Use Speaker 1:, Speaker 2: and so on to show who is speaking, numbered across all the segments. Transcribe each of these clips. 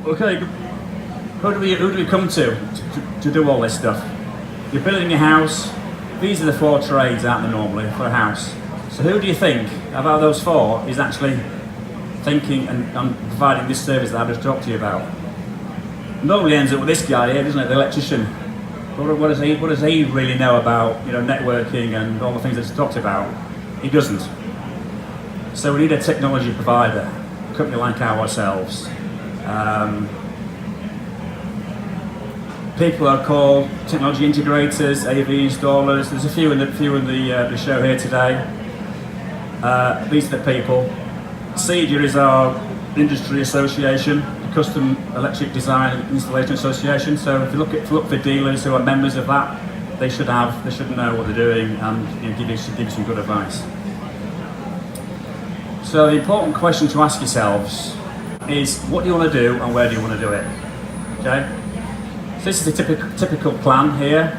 Speaker 1: Okay, who do we come to do all this stuff? You're building a house. These are the four trades, aren't they, normally, for a house? So who do you think, out of those four, is actually thinking and providing this service that I've just talked to you about? Normally ends up with this guy here, doesn't it, the electrician. What does he really know about, networking and all the things that's talked about? He doesn't. So we need a technology provider, a company like ourselves. People are called technology integrators, AV installers. There's a few in the show here today. These are the people. CEDIA is our industry association, the Custom Electric Design and Installation Association. So if you look for dealers who are members of that, they should know what they're doing and give you some good advice. So the important question to ask yourselves is, what do you want to do and where do you want to do it? Okay. So this is a typical plan here.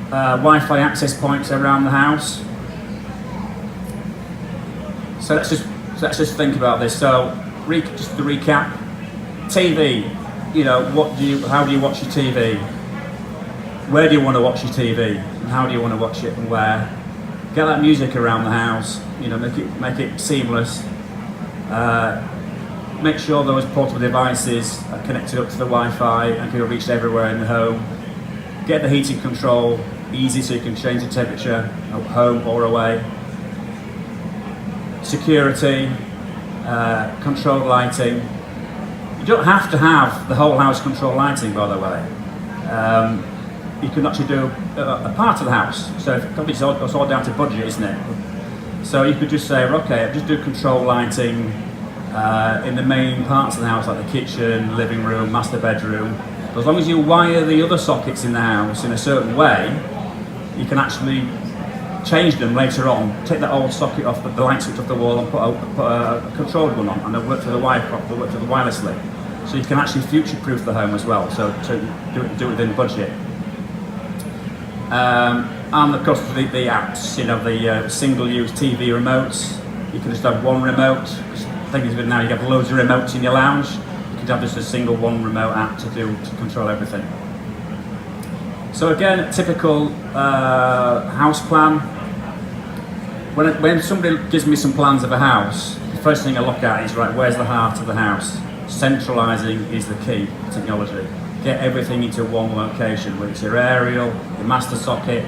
Speaker 1: Wi-Fi access points around the house. So let's just think about this. So just to recap, TV. How do you watch your TV? Where do you want to watch your TV? And how do you want to watch it and where? Get that music around the house. Make it seamless. Make sure those portable devices are connected up to the Wi-Fi and can be reached everywhere in the home. Get the heating control easy so you can change the temperature at home or away. Security, controlled lighting. You don't have to have the whole house controlled lighting, by the way. You can actually do a part of the house. So it's all down to budget, isn't it? So you could just say, okay, just do control lighting in the main parts of the house, like the kitchen, living room, master bedroom. As long as you wire the other sockets in the house in a certain way, you can actually change them later on. Take that old socket off, the light switch off the wall, and put a controlled one on, and they'll work for the wirelessly. So you can actually future-proof the home as well. So do it within budget. And of course the apps, the single-use TV remotes. You can just have one remote. The thing is, now you have loads of remotes in your lounge. You can have just a single one remote app to control everything. So again, typical house plan. When somebody gives me some plans of a house, the first thing I look at is, right, where's the heart of the house? Centralising is the key technology. Get everything into one location, whether it's your aerial, your master socket.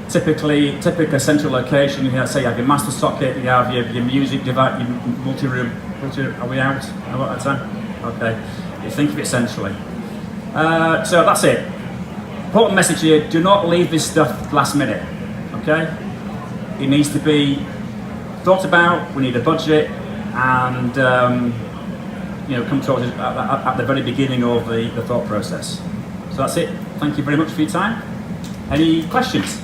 Speaker 1: Typical central location, you have your master socket, you have your music device, your multi-room. Are we out? At time? Okay. You think of it centrally. So that's it. Important message here: do not leave this stuff last minute. Okay? It needs to be thought about. We need a budget, and come towards it at the very beginning of the thought process. So that's it. Thank you very much for your time. Any questions?